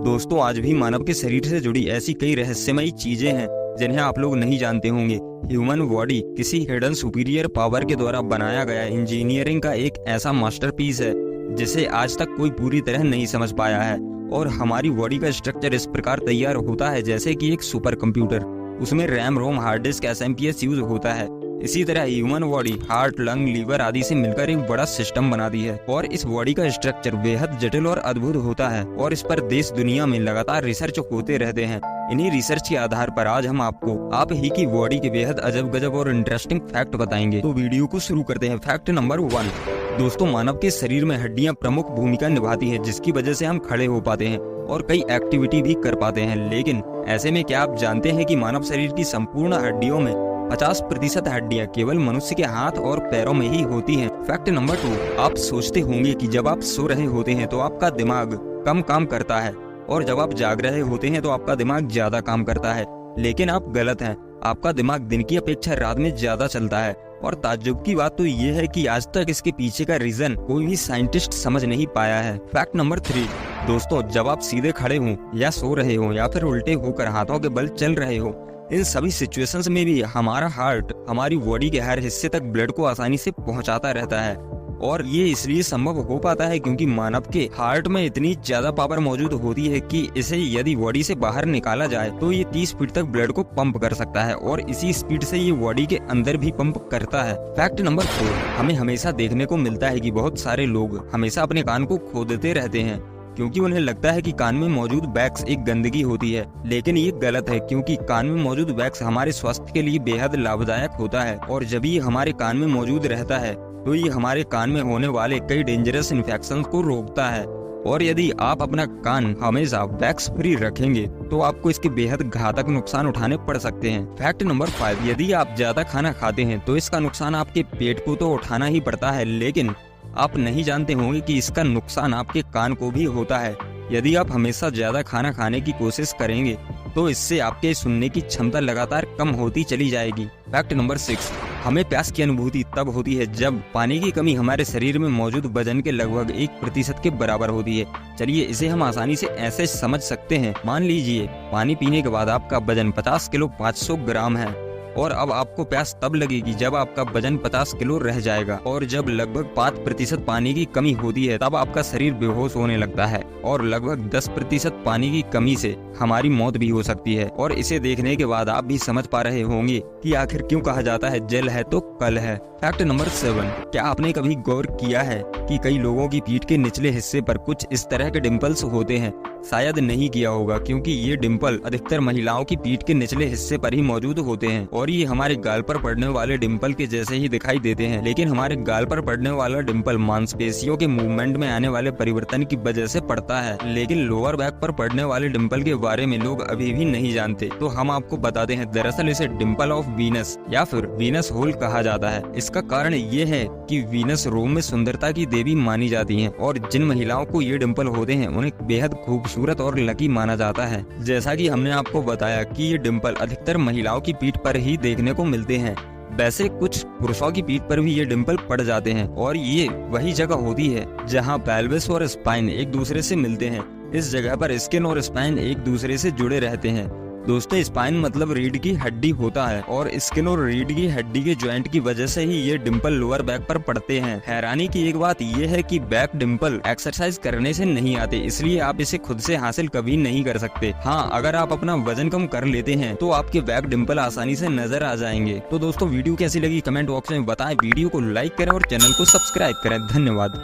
दोस्तों आज भी मानव के शरीर से जुड़ी ऐसी कई रहस्यमयी चीजें हैं जिन्हें आप लोग नहीं जानते होंगे। ह्यूमन बॉडी किसी हिडन सुपीरियर पावर के द्वारा बनाया गया इंजीनियरिंग का एक ऐसा मास्टरपीस है जिसे आज तक कोई पूरी तरह नहीं समझ पाया है। और हमारी बॉडी का स्ट्रक्चर इस प्रकार तैयार होता है जैसे कि एक सुपर कंप्यूटर, उसमें RAM, ROM, hard disk, SMPS use होता है। इसी तरह human body heart, lung, liver आदि से मिलकर एक बड़ा सिस्टम बनाती है और इस बॉडी का स्ट्रक्चर बेहद जटिल और अद्भुत होता है और इस पर देश दुनिया में लगातार रिसर्च होते रहते हैं। इन्हीं रिसर्च के आधार पर आज हम आपको आप ही की बॉडी के बेहद अजब गजब और इंटरेस्टिंग फैक्ट बताएंगे। तो वीडियो को शुरू करते हैं। Fact number 1। दोस्तों मानव के शरीर में हड्डियां प्रमुख भूमिका निभाती है जिसकी वजह से हम खड़े हो पाते हैं और कई एक्टिविटी भी कर पाते हैं। लेकिन ऐसे में क्या आप जानते हैं कि मानव शरीर की संपूर्ण हड्डियों में 50% हड्डियां केवल मनुष्य के हाथ और पैरों में ही होती हैं। Fact number 2। आप सोचते होंगे कि जब आप सो रहे होते हैं तो आपका दिमाग कम काम करता है और जब आप जाग रहे होते हैं तो आपका दिमाग ज्यादा काम करता है, लेकिन आप गलत हैं। आपका दिमाग दिन की अपेक्षा रात में ज्यादा चलता है और ताज्जुब की बात तो ये है कि आज तक इसके पीछे का रीजन कोई भी साइंटिस्ट समझ नहीं पाया है। Fact number 3। दोस्तों जब आप सीधे खड़े हो या सो रहे हो या फिर उल्टे होकर हाथों के बल चल रहे हो, इन सभी सिचुएशंस में भी हमारा हार्ट हमारी बॉडी के हर हिस्से तक ब्लड को आसानी से पहुंचाता रहता है। और ये इसलिए संभव हो पाता है क्योंकि मानव के हार्ट में इतनी ज्यादा पावर मौजूद होती है कि इसे यदि बॉडी से बाहर निकाला जाए तो ये 30 फीट तक ब्लड को पंप कर सकता है और इसी स्पीड से ये बॉडी के अंदर भी पंप करता है। Fact number 4। हमें हमेशा देखने को मिलता है कि बहुत सारे लोग हमेशा अपने कान को खोदते रहते हैं क्योंकि उन्हें लगता है कि कान में मौजूद वैक्स एक गंदगी होती है, लेकिन ये गलत है क्योंकि कान में मौजूद वैक्स हमारे स्वास्थ्य के लिए बेहद लाभदायक होता है और जब ये हमारे कान में मौजूद रहता है तो ये हमारे कान में होने वाले कई डेंजरस इन्फेक्शन को रोकता है। और यदि आप अपना कान हमेशा वैक्स फ्री रखेंगे तो आपको इसके बेहद घातक नुकसान उठाने पड़ सकते हैं। Fact number 5। यदि आप ज्यादा खाना खाते हैं तो इसका नुकसान आपके पेट को तो उठाना ही पड़ता है, लेकिन आप नहीं जानते होंगे कि इसका नुकसान आपके कान को भी होता है। यदि आप हमेशा ज्यादा खाना खाने की कोशिश करेंगे तो इससे आपके सुनने की क्षमता लगातार कम होती चली जाएगी। Fact number 6। हमें प्यास की अनुभूति तब होती है जब पानी की कमी हमारे शरीर में मौजूद वजन के लगभग 1% के बराबर होती है। चलिए इसे हम आसानी से ऐसे समझ सकते हैं। मान लीजिए पानी पीने के बाद आपका वजन 50 किलो 500 ग्राम है और अब आपको प्यास तब लगेगी जब आपका वजन 50 किलो रह जाएगा और जब लगभग 5% पानी की कमी होती है तब आपका शरीर बेहोश होने लगता है और लगभग 10% पानी की कमी से हमारी मौत भी हो सकती है। और इसे देखने के बाद आप भी समझ पा रहे होंगे कि आखिर क्यों कहा जाता है जल है तो कल है। Fact number 7। क्या आपने कभी गौर किया है कि कई लोगों की पीठ के निचले हिस्से पर कुछ इस तरह के डिम्पल्स होते हैं? शायद नहीं किया होगा क्योंकि ये डिम्पल अधिकतर महिलाओं की पीठ के निचले हिस्से पर ही मौजूद होते हैं और ये हमारे गाल पर पड़ने वाले डिम्पल के जैसे ही दिखाई देते हैं। लेकिन हमारे गाल पर पड़ने वाला डिम्पल मांसपेशियों के मूवमेंट में आने वाले परिवर्तन की वजह से पड़ता है, लेकिन लोअर बैक पर पड़ने वाले डिम्पल के बारे में लोग अभी भी नहीं जानते। तो हम आपको बताते हैं। दरअसल इसे डिम्पल ऑफ वीनस या फिर वीनस होल कहा जाता है। इसका कारण ये है कि वीनस रोम में सुंदरता की देवी मानी जाती हैं और जिन महिलाओं को ये डिम्पल होते हैं उन्हें बेहद खूबसूरत और लकी माना जाता है। जैसा कि हमने आपको बताया कि ये डिम्पल अधिकतर महिलाओं की पीठ पर ही देखने को मिलते हैं। वैसे कुछ पुरुषों की पीठ पर भी ये डिम्पल पड़ जाते हैं और ये वही जगह होती है जहाँ पेल्विस और स्पाइन एक दूसरे से मिलते हैं। इस जगह पर स्किन और स्पाइन एक दूसरे से जुड़े रहते हैं। दोस्तों स्पाइन मतलब रीढ़ की हड्डी होता है और स्किन और रीढ़ की हड्डी के ज्वाइंट की वजह से ही ये डिम्पल लोअर बैक पर पड़ते हैं। हैरानी की एक बात ये है कि बैक डिम्पल एक्सरसाइज करने से नहीं आते, इसलिए आप इसे खुद से हासिल कभी नहीं कर सकते। हाँ, अगर आप अपना वजन कम कर लेते हैं तो आपके बैक डिम्पल आसानी से नजर आ जाएंगे। तो दोस्तों वीडियो कैसी लगी कमेंट बॉक्स में बताएं, वीडियो को लाइक करें और चैनल को सब्सक्राइब करें। धन्यवाद।